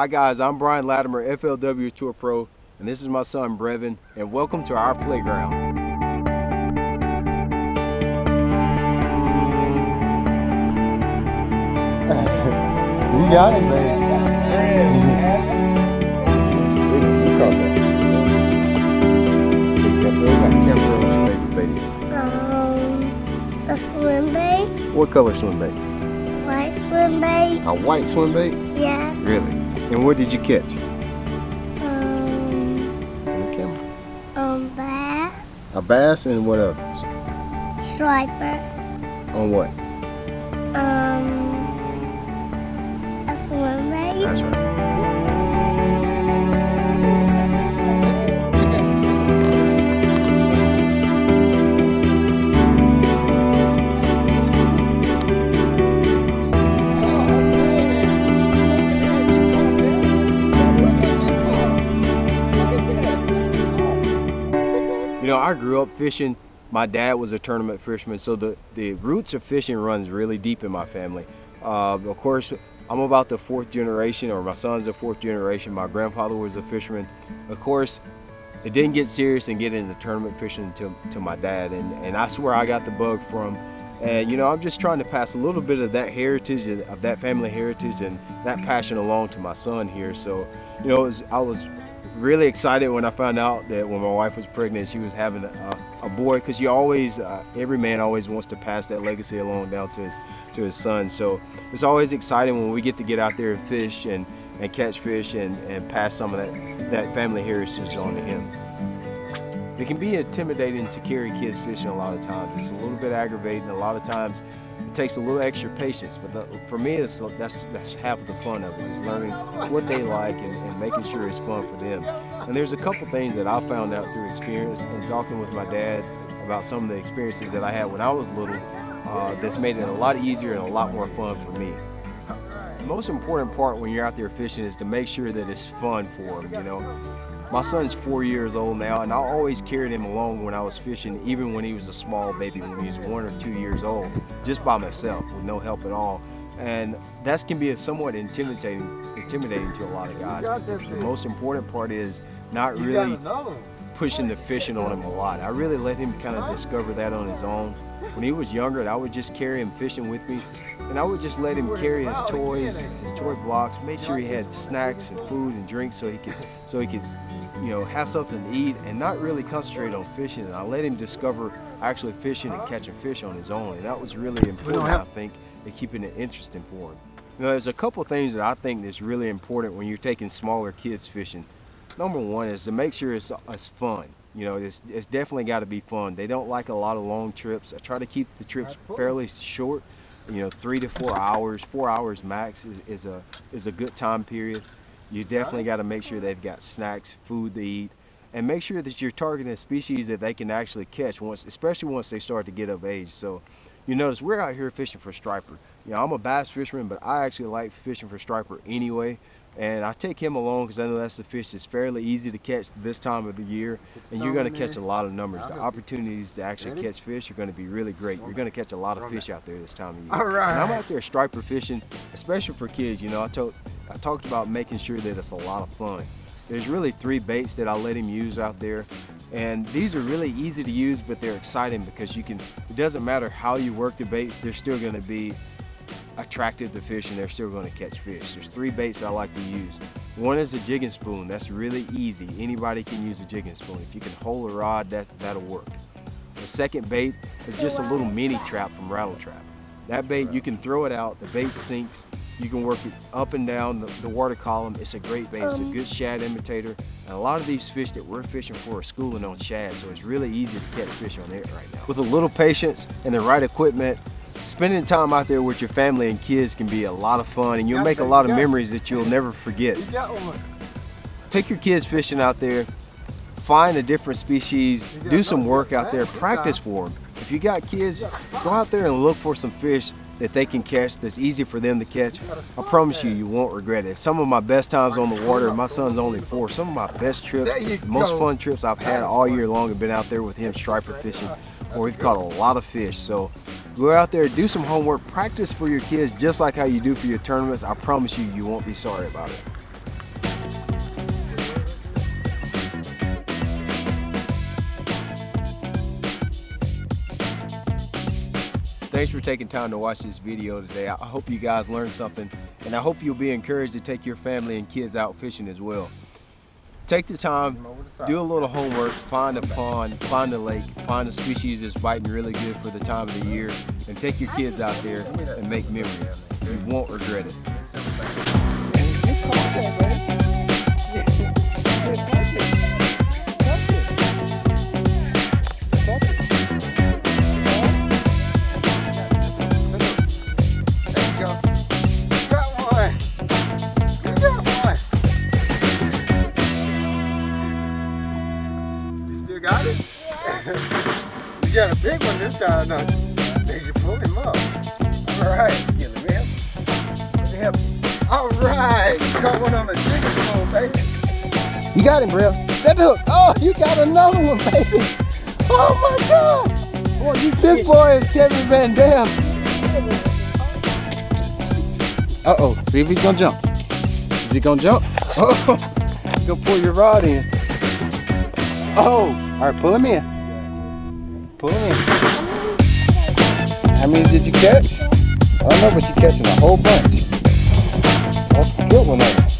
Hi guys, I'm Brian Latimer, FLW Tour Pro, and this is my son Brevin, and welcome to our playground. You got it, baby. You caught that. A swim bait. What color swim bait? White swim bait. A white swim bait? Yes. Really? And what did you catch? Bass. A bass, and what others? Striper. On what? A swim bait. That's right. You know, I grew up fishing. My dad was a tournament fisherman, so the roots of fishing runs really deep in my family. Of course, I'm about the fourth generation, or my son's the fourth generation. My grandfather was a fisherman. Of course, it didn't get serious and get into tournament fishing until my dad, and that's where I got the bug from. And you know, I'm just trying to pass a little bit of that heritage, of that family heritage, and that passion along to my son here. So, you know, I was really excited when I found out that when my wife was pregnant, she was having a boy, because you always, every man always wants to pass that legacy along down to his son. So it's always exciting when we get to get out there and fish and catch fish and pass some of that family heritage on to him. It can be intimidating to carry kids fishing a lot of times. It's a little bit aggravating. A lot of times it takes a little extra patience, but for me, that's half of the fun of it, is learning what they like and making sure it's fun for them. And there's a couple things that I found out through experience and talking with my dad about some of the experiences that I had when I was little, that's made it a lot easier and a lot more fun for me. The most important part when you're out there fishing is to make sure that it's fun for them, you know. My son's 4 years old now, and I always carried him along when I was fishing, even when he was a small baby, when he was 1 or 2 years old, just by myself with no help at all. And that can be somewhat intimidating to a lot of guys. But the most important part is not really pushing the fishing on him a lot. I really let him kind of discover that on his own. When he was younger, I would just carry him fishing with me, and I would just let him carry his toys, his toy blocks, make sure he had snacks and food and drinks so he could, you know, have something to eat and not really concentrate on fishing. And I let him discover actually fishing and catching fish on his own, and that was really important, I think, in keeping it interesting for him. You know, there's a couple things that I think that's really important when you're taking smaller kids fishing. Number one is to make sure it's fun. You know, it's definitely got to be fun. They don't like a lot of long trips. I try to keep the trips fairly short. You know, 3 to 4 hours, 4 hours max is a good time period. You definitely got to make sure they've got snacks, food to eat, and make sure that you're targeting a species that they can actually catch especially once they start to get of age. So you notice we're out here fishing for striper. You know, I'm a bass fisherman, but I actually like fishing for striper anyway. And I take him along because I know that's the fish that's fairly easy to catch this time of the year, and you're going to catch a lot of numbers. The opportunities to actually catch fish are going to be really great. You're going to catch a lot of fish out there this time of year. All right. And I'm out there striper fishing, especially for kids. You know, I talked about making sure that it's a lot of fun. There's really 3 baits that I let him use out there, and these are really easy to use, but they're exciting because it doesn't matter how you work the baits, they're still going to be attractive to fish, and they're still going to catch fish. There's 3 baits I like to use. One is a jigging spoon. That's really easy. Anybody can use a jigging spoon. If you can hold a rod, that'll work. The second bait is just a little mini trap from Rattle Trap. That bait, you can throw it out, the bait sinks, you can work it up and down the water column. It's a great bait. It's a good shad imitator. And a lot of these fish that we're fishing for are schooling on shad, so it's really easy to catch fish on it right now. With a little patience and the right equipment, spending time out there with your family and kids can be a lot of fun, and you'll make a lot of memories that you'll never forget. Take your kids fishing out there, find a different species, do some work out there, practice for them. If you got kids, go out there and look for some fish that they can catch that's easy for them to catch. I promise you won't regret it. Some of my best times on the water, my son's only 4, some of my best trips, most fun trips I've had all year long have been out there with him striper fishing, where we've caught a lot of fish. So go out there, do some homework, practice for your kids just like how you do for your tournaments. I promise you, you won't be sorry about it. thanks for taking time to watch this video today. I hope you guys learned something, and I hope you'll be encouraged to take your family and kids out fishing as well. Take the time, do a little homework, find a pond, find a lake, find a species that's biting really good for the time of the year, and take your kids out there and make memories. You won't regret it. Got it? You got a big one this time, don't you? Did you pull him up? All right, get him in. Let me help you. All right, you caught one on the jigger pole, baby. You got him, Brill. Set the hook. Oh, you got another one, baby. Oh my God. Boy, this boy is Kevin Van Dam. Uh-oh, see if he's gonna jump. Is he gonna jump? Oh, go pull your rod in. Oh, all right, pull him in. Pull him in. How many did you catch? I don't know, but you're catching a whole bunch. That's a good one there.